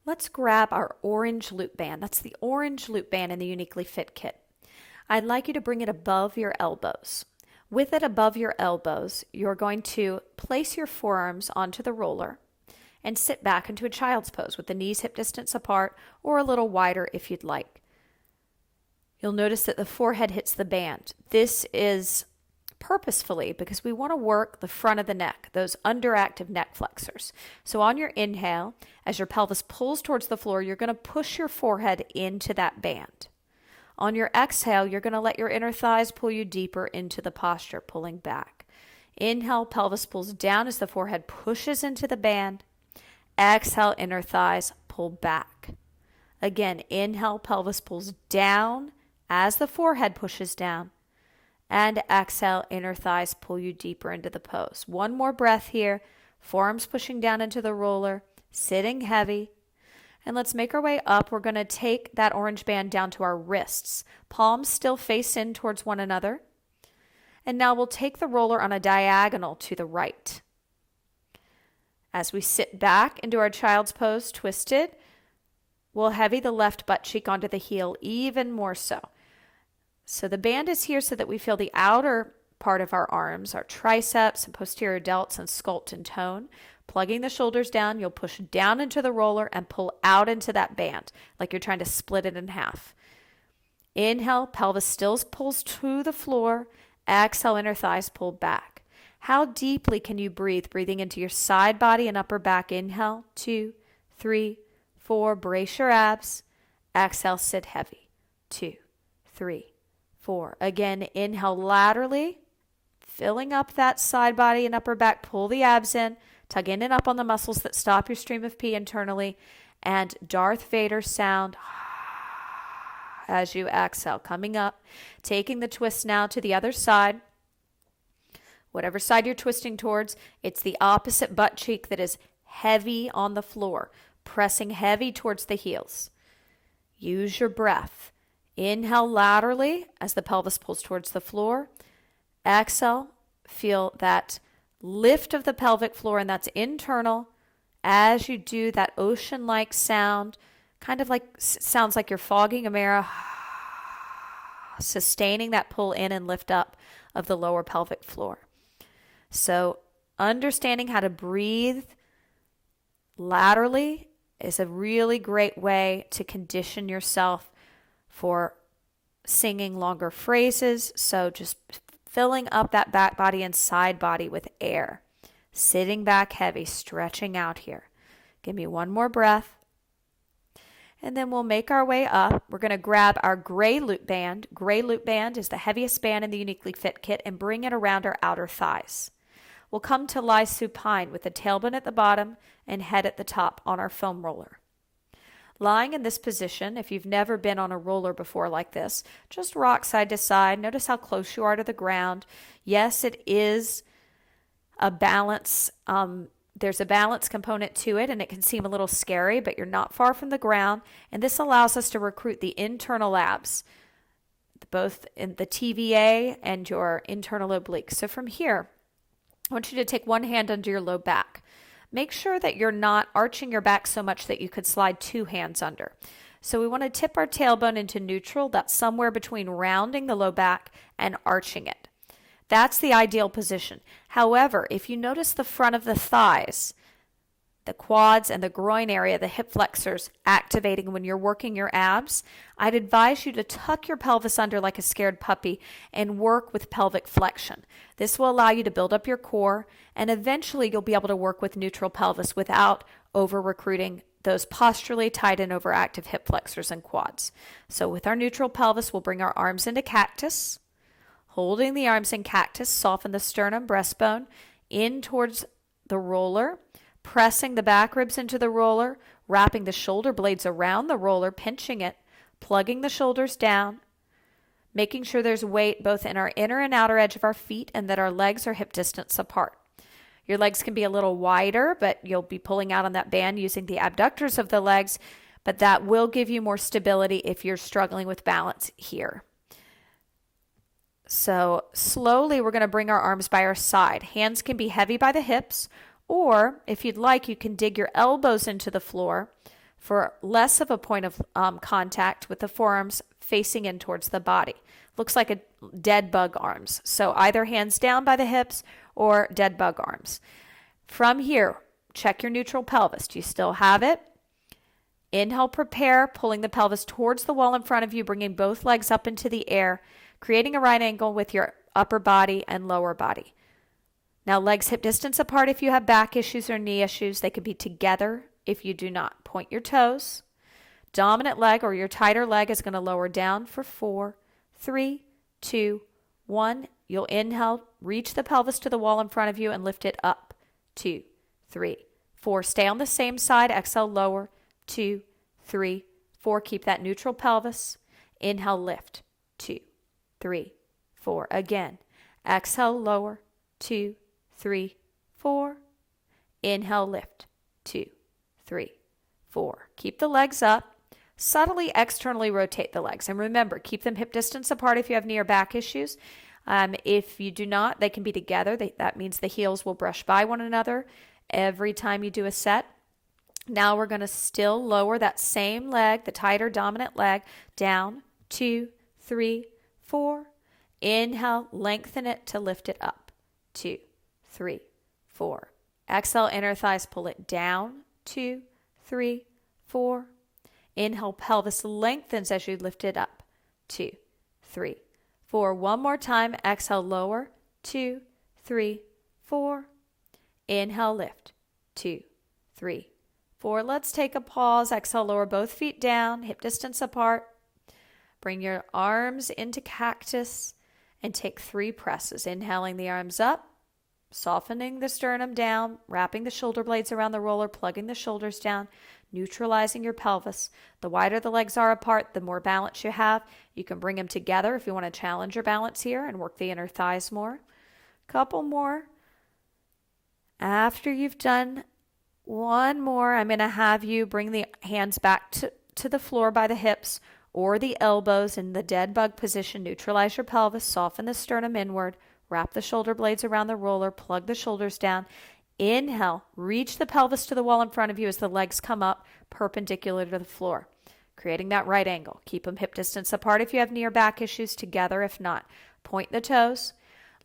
Let's grab our orange loop band. That's the orange loop band in the YouniquelyFit kit. I'd like you to bring it above your elbows. With it above your elbows, you're going to place your forearms onto the roller and sit back into a child's pose with the knees hip distance apart or a little wider if you'd like. You'll notice that the forehead hits the band. This is purposefully because we want to work the front of the neck, those underactive neck flexors. So on your inhale, as your pelvis pulls towards the floor, you're going to push your forehead into that band. On your exhale, you're going to let your inner thighs pull you deeper into the posture, pulling back. Inhale, pelvis pulls down as the forehead pushes into the band. Exhale, inner thighs pull back. Again, inhale, pelvis pulls down as the forehead pushes down. And exhale, inner thighs pull you deeper into the pose. One more breath here. Forearms pushing down into the roller, sitting heavy. And let's make our way up. We're going to take that orange band down to our wrists. Palms still face in towards one another. And now we'll take the roller on a diagonal to the right. As we sit back into our child's pose, twisted, we'll heavy the left butt cheek onto the heel even more so. So the band is here so that we feel the outer part of our arms, our triceps and posterior delts, and sculpt and tone. Plugging the shoulders down, you'll push down into the roller and pull out into that band like you're trying to split it in half. Inhale, pelvis still pulls to the floor. Exhale, inner thighs pull back. How deeply can you breathe? Breathing into your side body and upper back. Inhale, 2, 3, 4. Brace your abs. Exhale, sit heavy. 2, 3, 4. Again, inhale laterally, filling up that side body and upper back. Pull the abs in. Tug in and up on the muscles that stop your stream of pee internally. And Darth Vader sound as you exhale. Coming up, taking the twist now to the other side. Whatever side you're twisting towards, it's the opposite butt cheek that is heavy on the floor, pressing heavy towards the heels. Use your breath. Inhale laterally as the pelvis pulls towards the floor. Exhale, feel that lift of the pelvic floor, and that's internal. As you do that ocean-like sound, kind of like sounds like you're fogging a mirror, sustaining that pull in and lift up of the lower pelvic floor. So understanding how to breathe laterally is a really great way to condition yourself for singing longer phrases. So just filling up that back body and side body with air. Sitting back heavy, stretching out here. Give me one more breath. And then we'll make our way up. We're going to grab our gray loop band. Gray loop band is the heaviest band in the YouniquelyFit kit, and bring it around our outer thighs. We'll come to lie supine with the tailbone at the bottom and head at the top on our foam roller. Lying in this position, if you've never been on a roller before like this, just rock side to side. Notice how close you are to the ground. Yes, it is a balance. There's a balance component to it, and it can seem a little scary, but you're not far from the ground. And this allows us to recruit the internal abs, both in the TVA and your internal obliques. So from here, I want you to take one hand under your low back. Make sure that you're not arching your back so much that you could slide two hands under. So we want to tip our tailbone into neutral. That's somewhere between rounding the low back and arching it. That's the ideal position. However, if you notice the front of the thighs, the quads and the groin area, the hip flexors activating when you're working your abs, I'd advise you to tuck your pelvis under like a scared puppy and work with pelvic flexion. This will allow you to build up your core, and eventually you'll be able to work with neutral pelvis without over-recruiting those posturally tight and overactive hip flexors and quads. So with our neutral pelvis, we'll bring our arms into cactus. Holding the arms in cactus, soften the sternum, breastbone, in towards the roller, pressing the back ribs into the roller, wrapping the shoulder blades around the roller, pinching it, plugging the shoulders down, making sure there's weight both in our inner and outer edge of our feet and that our legs are hip distance apart. Your legs can be a little wider, but you'll be pulling out on that band using the abductors of the legs, but that will give you more stability if you're struggling with balance here. So slowly we're going to bring our arms by our side. Hands can be heavy by the hips, or if you'd like, you can dig your elbows into the floor, for less of a point of contact with the forearms facing in towards the body. Looks like a dead bug arms. So either hands down by the hips or dead bug arms. From here, check your neutral pelvis. Do you still have it? Inhale, prepare, pulling the pelvis towards the wall in front of you, bringing both legs up into the air, creating a right angle with your upper body and lower body. Now legs hip distance apart if you have back issues or knee issues. They could be together if you do not. Point your toes. Dominant leg or your tighter leg is going to lower down for 4, 3, 2, 1. You'll inhale, reach the pelvis to the wall in front of you and lift it up. 2, 3, 4. Stay on the same side. Exhale, lower. 2, 3, 4. Keep that neutral pelvis. Inhale, lift. 2, 3, 4. Again. Exhale, lower. 2, 3, 4. Inhale, lift. 2, 3, 4. Keep the legs up. Subtly externally rotate the legs. And remember, keep them hip distance apart if you have knee or back issues. If you do not, they can be together. That means the heels will brush by one another every time you do a set. Now we're going to still lower that same leg, the tighter dominant leg, down. 2, 3, 4. Inhale, lengthen it to lift it up. 2, 3, 4. Exhale, inner thighs, pull it down. 2, 3, 4. Inhale, pelvis lengthens as you lift it up. 2, 3, 4. One more time. Exhale, lower. 2, 3, 4. Inhale, lift. 2, 3, 4. Let's take a pause. Exhale, lower both feet down, hip distance apart. Bring your arms into cactus and take 3 presses. Inhaling the arms up, softening the sternum down, wrapping the shoulder blades around the roller, plugging the shoulders down, neutralizing your pelvis. The wider the legs are apart, the more balance you have. You can bring them together if you want to challenge your balance here and work the inner thighs more. Couple more. After you've done one more, I'm going to have you bring the hands back to the floor by the hips or the elbows in the dead bug position. Neutralize your pelvis, soften the sternum inward, wrap the shoulder blades around the roller, plug the shoulders down. Inhale, reach the pelvis to the wall in front of you as the legs come up perpendicular to the floor, creating that right angle. Keep them hip distance apart if you have knee or back issues, together if not. Point the toes,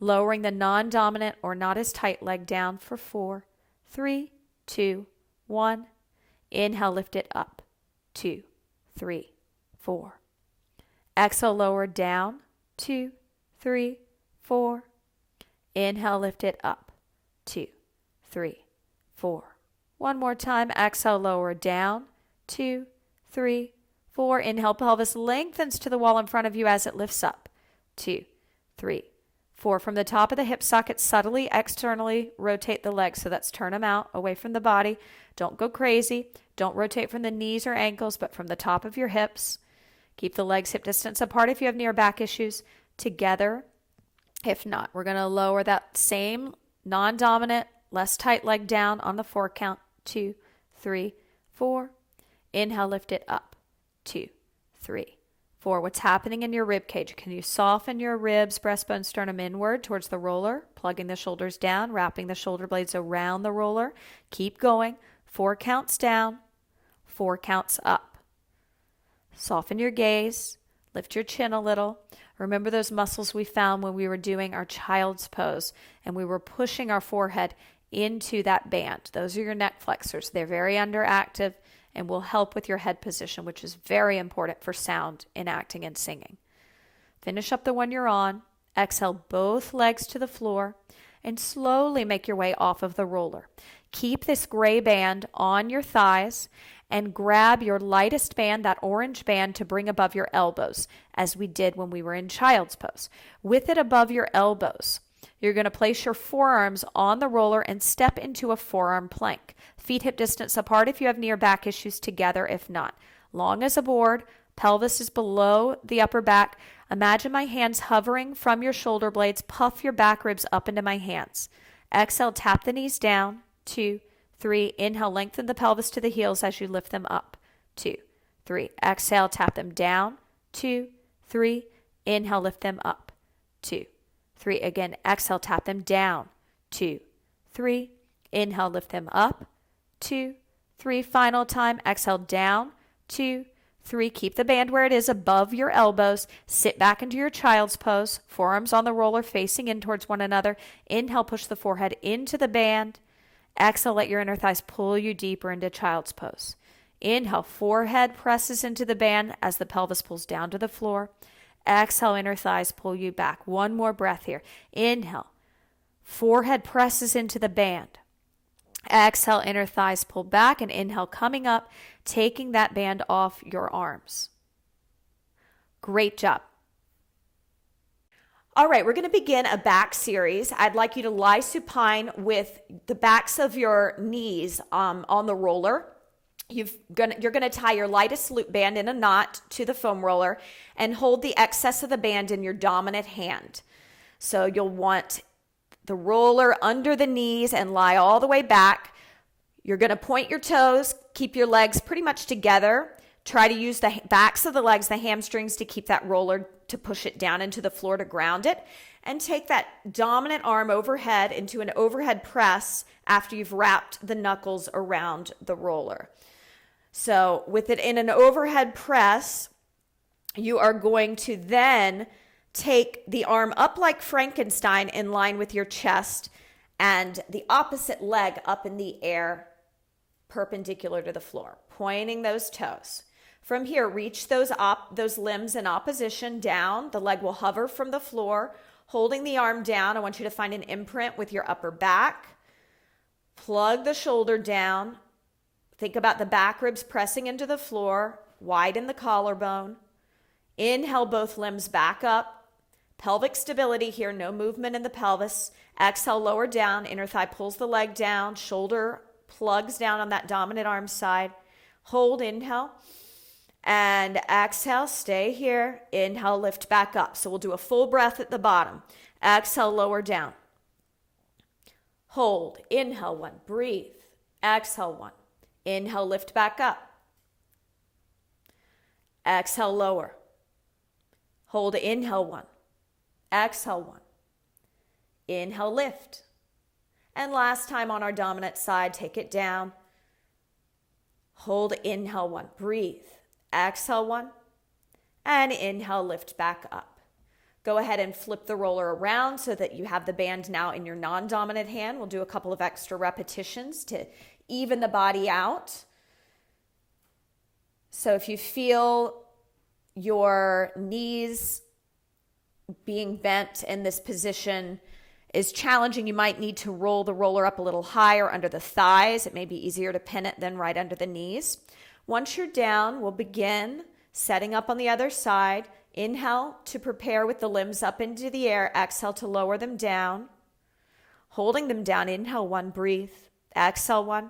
lowering the non-dominant or not as tight leg down for 4, 3, 2, 1. Inhale, lift it up. 2, 3, 4. Exhale, lower down. 2, 3, 4. Inhale, lift it up. 2, 3, 4. One more time. Exhale, lower down. 2, 3, 4. Inhale, pelvis lengthens to the wall in front of you as it lifts up. 2, 3, 4. From the top of the hip socket, subtly externally rotate the legs. So that's turn them out away from the body. Don't go crazy. Don't rotate from the knees or ankles, but from the top of your hips. Keep the legs hip distance apart if you have knee or back issues, together. If not, we're going to lower that same non-dominant, less tight leg down on the 4 count. 2, 3, 4. Inhale, lift it up. 2, 3, 4. What's happening in your rib cage? Can you soften your ribs, breastbone, sternum inward towards the roller, plugging the shoulders down, wrapping the shoulder blades around the roller? Keep going. 4 counts down, 4 counts up. Soften your gaze. Lift your chin a little. Remember those muscles we found when we were doing our child's pose and we were pushing our forehead into that band. Those are your neck flexors. They're very underactive and will help with your head position, which is very important for sound in acting and singing. Finish up the one you're on. Exhale both legs to the floor and slowly make your way off of the roller. Keep this gray band on your thighs and grab your lightest band, that orange band, to bring above your elbows, as we did when we were in child's pose. With it above your elbows, you're going to place your forearms on the roller and step into a forearm plank. Feet hip distance apart if you have knee or back issues, together if not. Long as a board, pelvis is below the upper back. Imagine my hands hovering from your shoulder blades. Puff your back ribs up into my hands. Exhale, tap the knees down. 2, 3. Inhale, lengthen the pelvis to the heels as you lift them up. 2, 3. Exhale, tap them down. 2, 3. Inhale, lift them up. 2, 3. Again, exhale, tap them down. 2, 3. Inhale, lift them up. 2, 3. Final time. Exhale down. 2, 3. Keep the band where it is above your elbows. Sit back into your child's pose. Forearms on the roller facing in towards one another. Inhale, push the forehead into the band. Exhale, let your inner thighs pull you deeper into child's pose. Inhale, forehead presses into the band as the pelvis pulls down to the floor. Exhale, inner thighs pull you back. One more breath here. Inhale, forehead presses into the band. Exhale, inner thighs pull back, and inhale, coming up, taking that band off your arms. Great job. All right, we're going to begin a back series. I'd like you to lie supine with the backs of your knees on the roller. You're going to tie your lightest loop band in a knot to the foam roller and hold the excess of the band in your dominant hand. So you'll want the roller under the knees and lie all the way back. You're going to point your toes, keep your legs pretty much together. Try to use the backs of the legs, the hamstrings, to keep that roller, to push it down into the floor to ground it. And take that dominant arm overhead into an overhead press after you've wrapped the knuckles around the roller. So with it in an overhead press, you are going to then take the arm up like Frankenstein in line with your chest and the opposite leg up in the air, perpendicular to the floor, pointing those toes. From here, reach those limbs in opposition down. The leg will hover from the floor, holding the arm down. I want you to find an imprint with your upper back. Plug the shoulder down. Think about the back ribs pressing into the floor. Widen the collarbone. Inhale, both limbs back up. Pelvic stability here, no movement in the pelvis. Exhale, lower down. Inner thigh pulls the leg down. Shoulder plugs down on that dominant arm side. Hold, inhale. And exhale, stay here. Inhale, lift back up. So we'll do a full breath at the bottom. Exhale, lower down. Hold. Inhale, 1. Breathe. Exhale, 1. Inhale, lift back up. Exhale, lower. Hold. Inhale, 1. Exhale, 1. Inhale, lift. And last time on our dominant side, take it down. Hold. Inhale, 1. Breathe. Exhale, 1. And inhale, lift back up. Go ahead and flip the roller around so that you have the band now in your non-dominant hand. We'll do a couple of extra repetitions to even the body out. So if you feel your knees being bent in this position is challenging, you might need to roll the roller up a little higher under the thighs. It may be easier to pin it than right under the knees. Once you're down, we'll begin setting up on the other side. Inhale to prepare with the limbs up into the air. Exhale to lower them down. Holding them down. Inhale, 1. Breathe. Exhale, 1.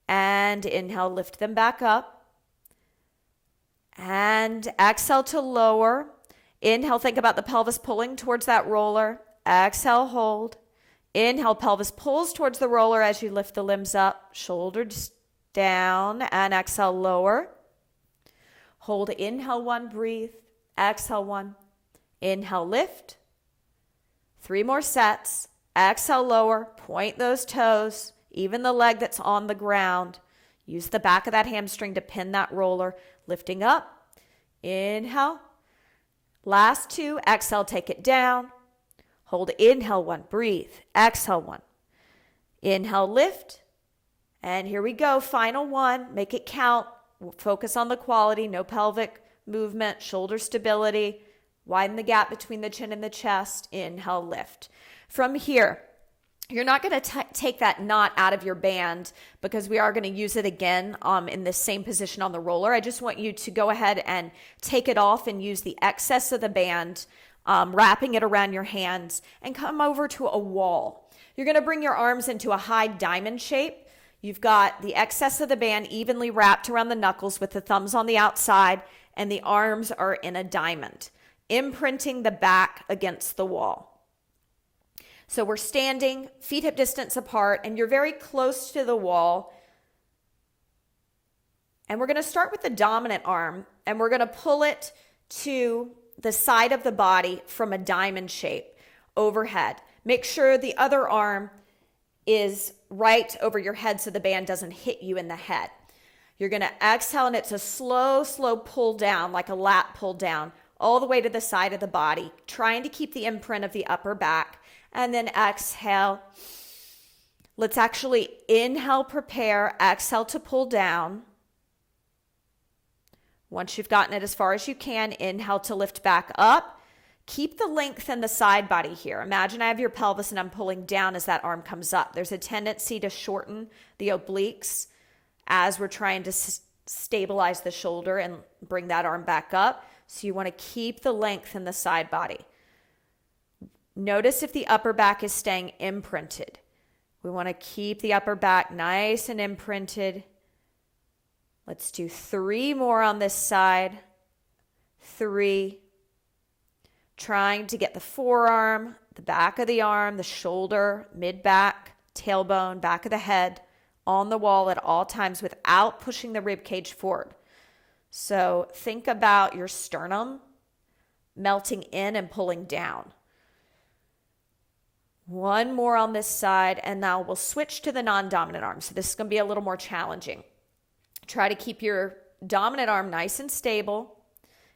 And inhale, lift them back up. And exhale to lower. Inhale, think about the pelvis pulling towards that roller. Exhale, hold. Inhale, pelvis pulls towards the roller as you lift the limbs up. Shoulders down, and exhale, lower. Hold. Inhale, 1. Breathe. Exhale, 1. Inhale, lift. 3 more sets. Exhale, lower. Point those toes, even the leg that's on the ground. Use the back of that hamstring to pin that roller. Lifting up. Inhale. Last 2. Exhale, take it down. Hold. Inhale, 1. Breathe. Exhale, 1. Inhale, lift. And here we go. Final 1. Make it count. Focus on the quality. No pelvic movement. Shoulder stability. Widen the gap between the chin and the chest. Inhale, lift. From here, you're not going to take that knot out of your band because we are going to use it again in the same position on the roller. I just want you to go ahead and take it off and use the excess of the band, wrapping it around your hands, and come over to a wall. You're going to bring your arms into a high diamond shape. You've got the excess of the band evenly wrapped around the knuckles with the thumbs on the outside, and the arms are in a diamond, imprinting the back against the wall. So we're standing, feet hip distance apart, and you're very close to the wall. And we're going to start with the dominant arm, and we're going to pull it to the side of the body from a diamond shape overhead. Make sure the other arm is right over your head so the band doesn't hit you in the head. You're going to exhale, and it's a slow, slow pull down, like a lat pull down, all the way to the side of the body, trying to keep the imprint of the upper back. And then exhale. Let's actually inhale, prepare, exhale to pull down. Once you've gotten it as far as you can, inhale to lift back up. Keep the length in the side body here. Imagine I have your pelvis and I'm pulling down as that arm comes up. There's a tendency to shorten the obliques as we're trying to stabilize the shoulder and bring that arm back up. So you want to keep the length in the side body. Notice if the upper back is staying imprinted. We want to keep the upper back nice and imprinted. Let's do 3 more on this side. 3. Trying to get the forearm, the back of the arm, the shoulder, mid-back, tailbone, back of the head on the wall at all times without pushing the rib cage forward. So think about your sternum melting in and pulling down. 1 more on this side, and now we'll switch to the non-dominant arm. So this is going to be a little more challenging. Try to keep your dominant arm nice and stable.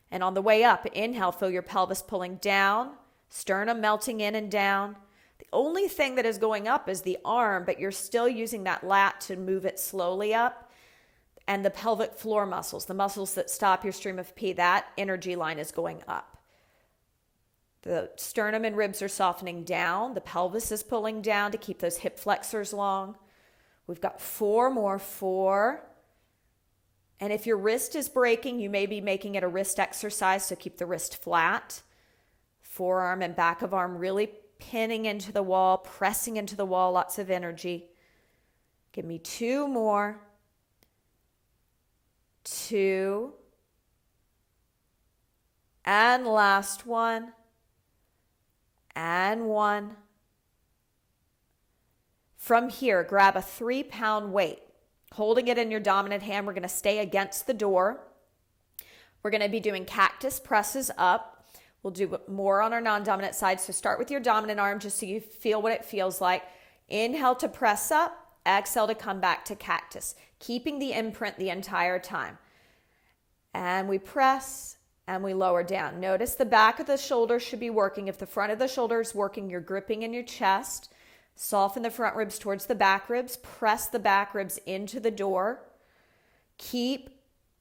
And on the way up, inhale, feel your pelvis pulling down, sternum melting in and down. The only thing that is going up is the arm, but you're still using that lat to move it slowly up. And the pelvic floor muscles, the muscles that stop your stream of pee, that energy line is going up. The sternum and ribs are softening down. The pelvis is pulling down to keep those hip flexors long. We've got 4 more. 4. And if your wrist is breaking, you may be making it a wrist exercise, so keep the wrist flat. Forearm and back of arm really pinning into the wall, pressing into the wall, lots of energy. Give me 2 more. 2. And last one. And 1. From here, grab a 3-pound weight. Holding it in your dominant hand, we're going to stay against the door. We're going to be doing cactus presses up. We'll do more on our non-dominant side. So start with your dominant arm just so you feel what it feels like. Inhale to press up. Exhale to come back to cactus. Keeping the imprint the entire time. And we press and we lower down. Notice the back of the shoulder should be working. If the front of the shoulder is working, you're gripping in your chest. Soften the front ribs towards the back ribs. Press the back ribs into the door. Keep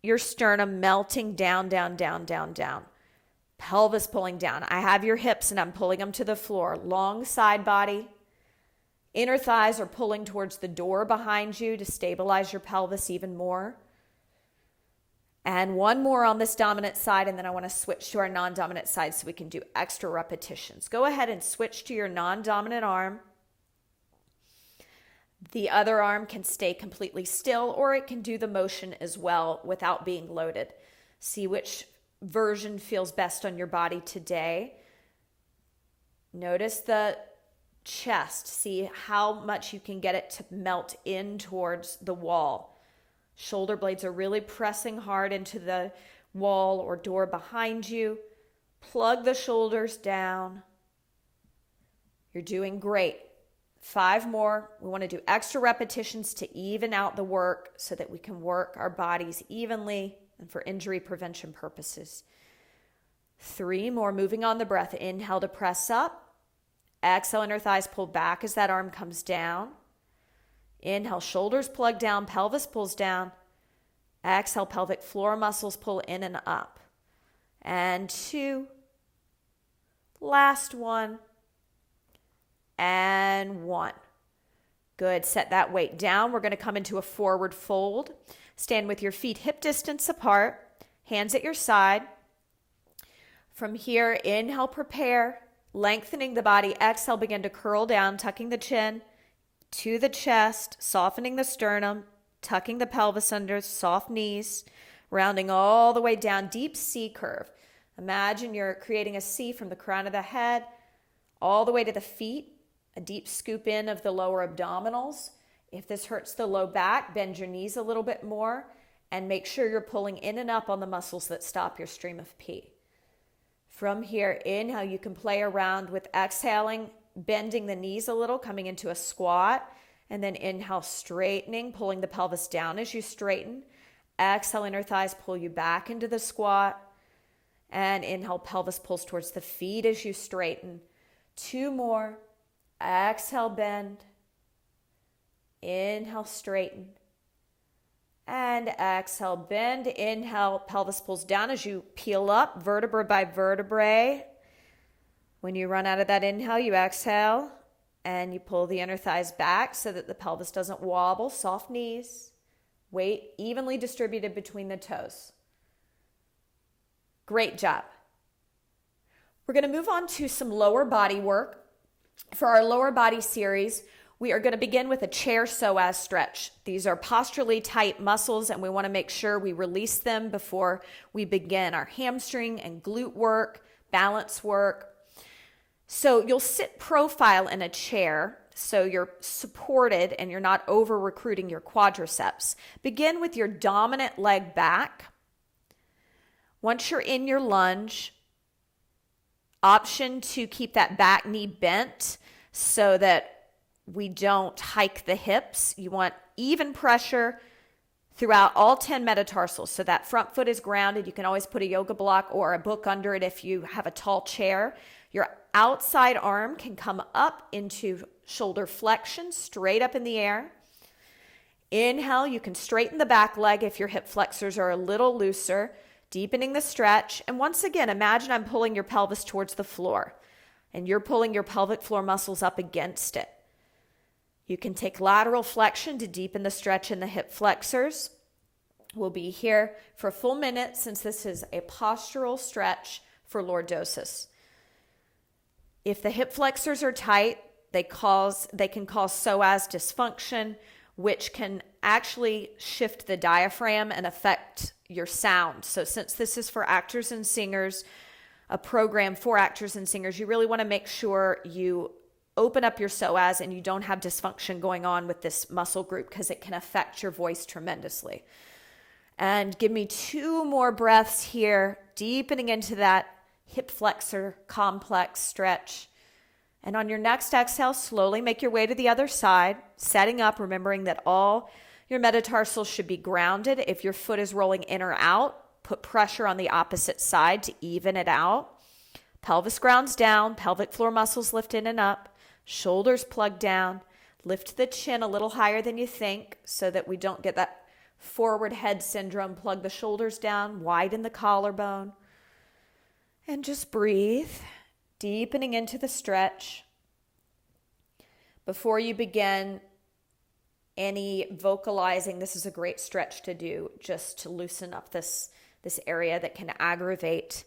your sternum melting down, down, down, down, down. Pelvis pulling down. I have your hips and I'm pulling them to the floor. Long side body. Inner thighs are pulling towards the door behind you to stabilize your pelvis even more. And 1 more on this dominant side, and then I want to switch to our non-dominant side so we can do extra repetitions. Go ahead and switch to your non-dominant arm. The other arm can stay completely still, or it can do the motion as well without being loaded. See which version feels best on your body today. Notice the chest. See how much you can get it to melt in towards the wall. Shoulder blades are really pressing hard into the wall or door behind you. Plug the shoulders down. You're doing great. 5 more. We want to do extra repetitions to even out the work so that we can work our bodies evenly and for injury prevention purposes. 3 more. Moving on the breath. Inhale to press up. Exhale, inner thighs pull back as that arm comes down. Inhale, shoulders plug down, pelvis pulls down. Exhale, pelvic floor muscles pull in and up. And 2. Last 1. And 1. Good. Set that weight down. We're going to come into a forward fold. Stand with your feet hip distance apart. Hands at your side. From here, inhale, prepare. Lengthening the body. Exhale, begin to curl down, tucking the chin to the chest, softening the sternum, tucking the pelvis under, soft knees, rounding all the way down, deep C curve. Imagine you're creating a C from the crown of the head all the way to the feet, a deep scoop in of the lower abdominals. If this hurts the low back, bend your knees a little bit more and make sure you're pulling in and up on the muscles that stop your stream of pee. From here, inhale, you can play around with exhaling bending the knees a little, coming into a squat, and then inhale, straightening, pulling the pelvis down as you straighten. Exhale, inner thighs pull you back into the squat, and inhale, pelvis pulls towards the feet as you straighten. 2 more. Exhale, bend. Inhale, straighten. And exhale, bend. Inhale, pelvis pulls down as you peel up, vertebra by vertebrae. When you run out of that inhale, you exhale and you pull the inner thighs back so that the pelvis doesn't wobble. Soft knees. Weight evenly distributed between the toes. Great job. We're going to move on to some lower body work. For our lower body series, we are going to begin with a chair psoas stretch. These are posturally tight muscles, and we want to make sure we release them before we begin our hamstring and glute work, balance work. So you'll sit profile in a chair so you're supported and you're not over recruiting your quadriceps. Begin with your dominant leg back. Once you're in your lunge, option to keep that back knee bent so that we don't hike the hips. You want even pressure throughout all 10 metatarsals. So that front foot is grounded. You can always put a yoga block or a book under it if you have a tall chair. Your outside arm can come up into shoulder flexion, straight up in the air. Inhale, you can straighten the back leg if your hip flexors are a little looser, deepening the stretch. And once again, imagine I'm pulling your pelvis towards the floor and you're pulling your pelvic floor muscles up against it. You can take lateral flexion to deepen the stretch in the hip flexors. We'll be here for a full minute since this is a postural stretch for lordosis. If the hip flexors are tight, they can cause psoas dysfunction, which can actually shift the diaphragm and affect your sound. So since this is for actors and singers, a program for actors and singers, you really want to make sure you open up your psoas and you don't have dysfunction going on with this muscle group because it can affect your voice tremendously. And give me 2 more breaths here, deepening into that hip flexor complex stretch. And on your next exhale, slowly make your way to the other side, setting up, remembering that all your metatarsals should be grounded. If your foot is rolling in or out, put pressure on the opposite side to even it out. Pelvis grounds down, pelvic floor muscles lift in and up, shoulders plug down, lift the chin a little higher than you think so that we don't get that forward head syndrome. Plug the shoulders down, widen the collarbone. And just breathe, deepening into the stretch. Before you begin any vocalizing, this is a great stretch to do just to loosen up this area that can aggravate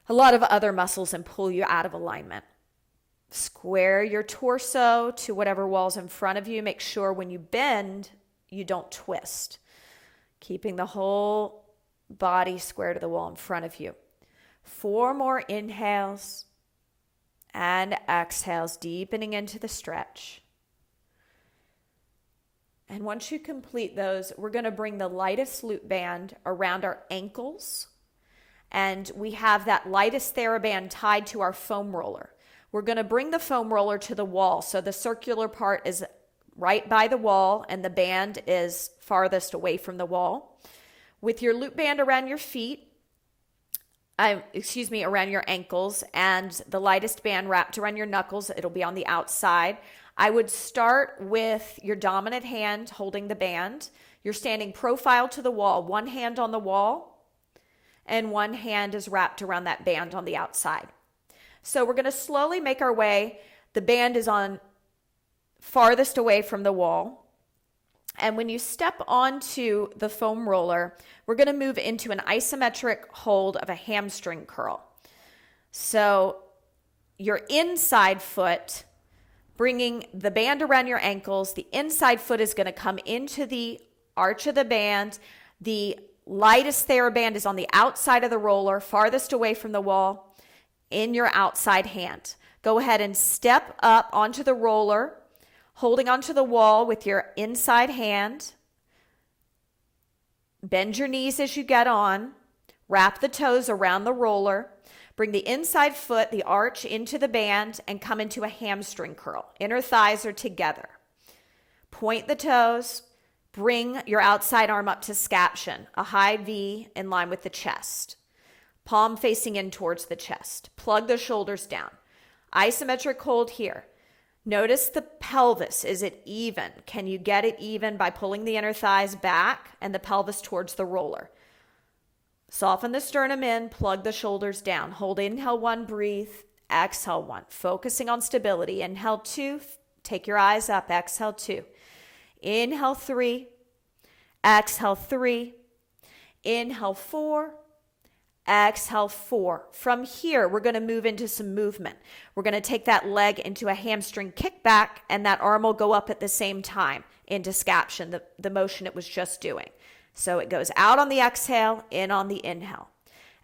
a lot of other muscles and pull you out of alignment. Square your torso to whatever wall's in front of you. Make sure when you bend, you don't twist. Keeping the whole body square to the wall in front of you. 4 more inhales and exhales, deepening into the stretch. And once you complete those, we're going to bring the lightest loop band around our ankles. And we have that lightest Theraband tied to our foam roller. We're going to bring the foam roller to the wall. So the circular part is right by the wall and the band is farthest away from the wall. With your loop band around your feet, around your ankles, and the lightest band wrapped around your knuckles, it'll be on the outside. I would start with your dominant hand holding the band. You're standing profile to the wall, one hand on the wall, and one hand is wrapped around that band on the outside. So we're going to slowly make our way. The band is on farthest away from the wall. And when you step onto the foam roller, we're going to move into an isometric hold of a hamstring curl. So your inside foot, bringing the band around your ankles, the inside foot is going to come into the arch of the band. The lightest Theraband is on the outside of the roller, farthest away from the wall, in your outside hand. Go ahead and step up onto the roller, holding onto the wall with your inside hand. Bend your knees as you get on. Wrap the toes around the roller. Bring the inside foot, the arch, into the band and come into a hamstring curl. Inner thighs are together. Point the toes. Bring your outside arm up to scaption, a high V in line with the chest. Palm facing in towards the chest. Plug the shoulders down. Isometric hold here. Notice the pelvis. Is it even? Can you get it even by pulling the inner thighs back and the pelvis towards the roller? Soften the sternum in, plug the shoulders down. Hold inhale 1, breathe. Exhale 1, focusing on stability. Inhale 2, take your eyes up. Exhale 2. Inhale 3. Exhale 3. Inhale 4. Exhale 4. From here, we're going to move into some movement. We're going to take that leg into a hamstring kickback, and that arm will go up at the same time into scaption, the motion it was just doing. So it goes out on the exhale, in on the inhale.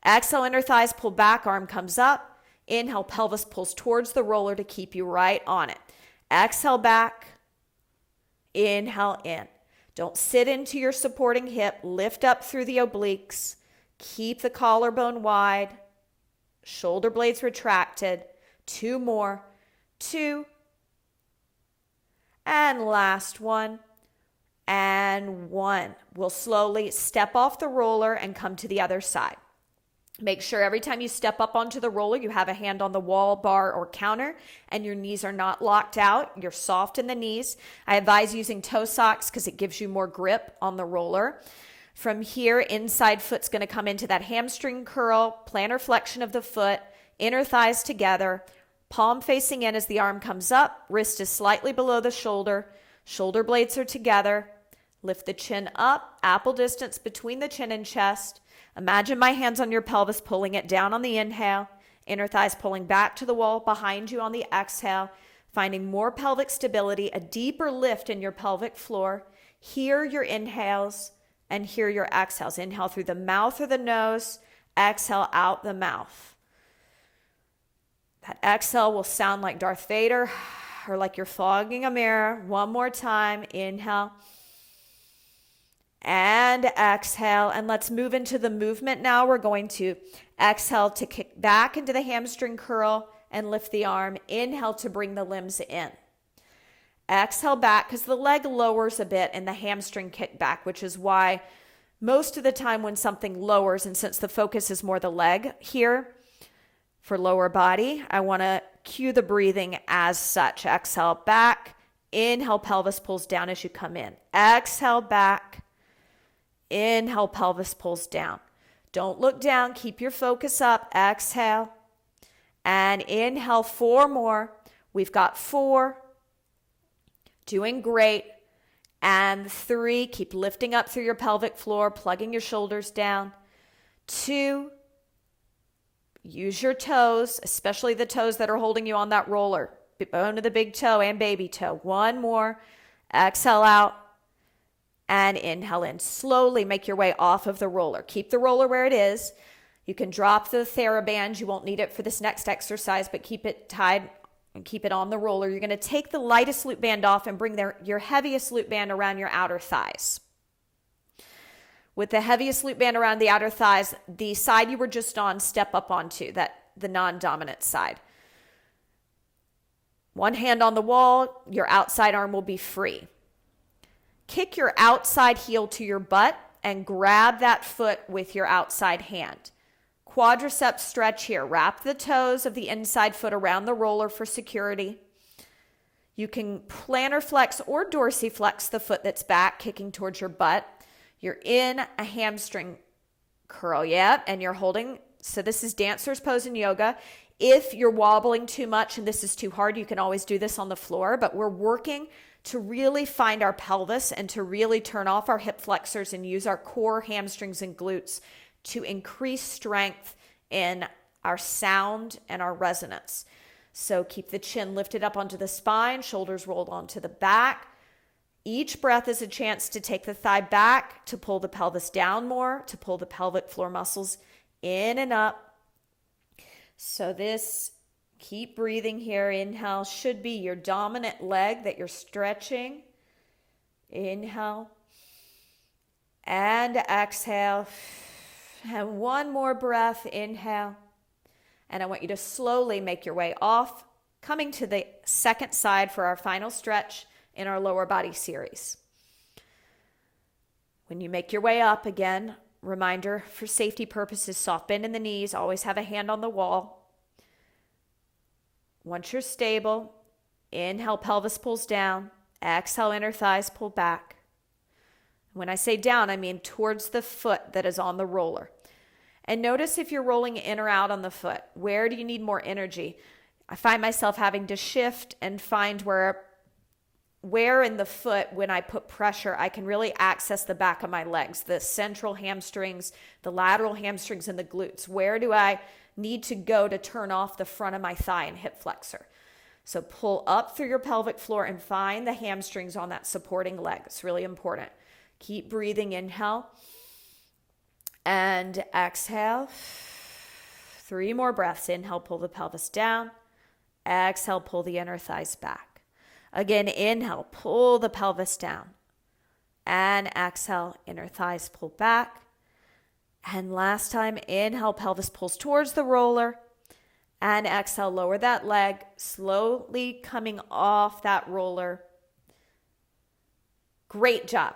Exhale, inner thighs pull back, arm comes up. Inhale, pelvis pulls towards the roller to keep you right on it. Exhale back. Inhale in. Don't sit into your supporting hip. Lift up through the obliques. Keep the collarbone wide. Shoulder blades retracted. 2 more. 2. And last one. And 1. We'll slowly step off the roller and come to the other side. Make sure every time you step up onto the roller, you have a hand on the wall, bar, or counter, and your knees are not locked out. You're soft in the knees. I advise using ToeSox because it gives you more grip on the roller. From here, inside foot's going to come into that hamstring curl, plantar flexion of the foot, inner thighs together, palm facing in as the arm comes up, wrist is slightly below the shoulder blades are together. Lift the chin up, apple distance between the chin and chest. Imagine my hands on your pelvis, pulling it down on the inhale, inner thighs pulling back to the wall behind you on the exhale, finding more pelvic stability, a deeper lift in your pelvic floor. Hear your inhales and hear your exhales. Inhale through the mouth or the nose, exhale out the mouth. That exhale will sound like Darth Vader or like you're fogging a mirror. One more time, inhale. And exhale, and let's move into the movement now. We're going to exhale to kick back into the hamstring curl and lift the arm. Inhale to bring the limbs in. Exhale back because the leg lowers a bit in the hamstring kickback, which is why most of the time when something lowers, and since the focus is more the leg here for lower body, I want to cue the breathing as such. Exhale back. Inhale, pelvis pulls down as you come in. Exhale back. Inhale, pelvis pulls down. Don't look down. Keep your focus up. Exhale. And inhale, 4 more. We've got 4. Doing great. And 3. Keep lifting up through your pelvic floor, plugging your shoulders down. 2. Use your toes, especially the toes that are holding you on that roller. Bone of the big toe and baby toe. 1 more. Exhale out. And inhale in. Slowly make your way off of the roller. Keep the roller where it is. You can drop the Theraband. You won't need it for this next exercise, but keep it tied and keep it on the roller. You're going to take the lightest loop band off and bring your heaviest loop band around your outer thighs. With the heaviest loop band around the outer thighs, the side you were just on, step up onto, the non-dominant side. One hand on the wall, your outside arm will be free. Kick your outside heel to your butt and grab that foot with your outside hand. Quadriceps stretch here. Wrap the toes of the inside foot around the roller for security. You can plantar flex or dorsiflex the foot that's back, kicking towards your butt. You're in a hamstring curl, yeah, and you're holding. So this is dancer's pose in yoga. If you're wobbling too much and this is too hard, you can always do this on the floor, but we're working to really find our pelvis and to really turn off our hip flexors and use our core, hamstrings, and glutes to increase strength in our sound and our resonance. So keep the chin lifted up onto the spine, shoulders rolled onto the back. Each breath is a chance to take the thigh back, to pull the pelvis down more, to pull the pelvic floor muscles in and up. So this, keep breathing here. Inhale should be your dominant leg that you're stretching. Inhale. And exhale. And one more breath. Inhale. And I want you to slowly make your way off, coming to the second side for our final stretch in our lower body series. When you make your way up, again, reminder for safety purposes, soft bend in the knees, always have a hand on the wall. Once you're stable, inhale, pelvis pulls down, exhale, inner thighs pull back. When I say down, I mean towards the foot that is on the roller. And notice if you're rolling in or out on the foot. Where do you need more energy? I find myself having to shift and find where in the foot, when I put pressure, I can really access the back of my legs, the central hamstrings, the lateral hamstrings, and the glutes. Where do I need to go to turn off the front of my thigh and hip flexor? So pull up through your pelvic floor and find the hamstrings on that supporting leg. It's really important. Keep breathing. Inhale and exhale. 3 more breaths. Inhale, pull the pelvis down. Exhale, pull the inner thighs back. Again, inhale, pull the pelvis down. And exhale, inner thighs pull back. And last time, inhale, pelvis pulls towards the roller. And exhale, lower that leg, slowly coming off that roller. Great job.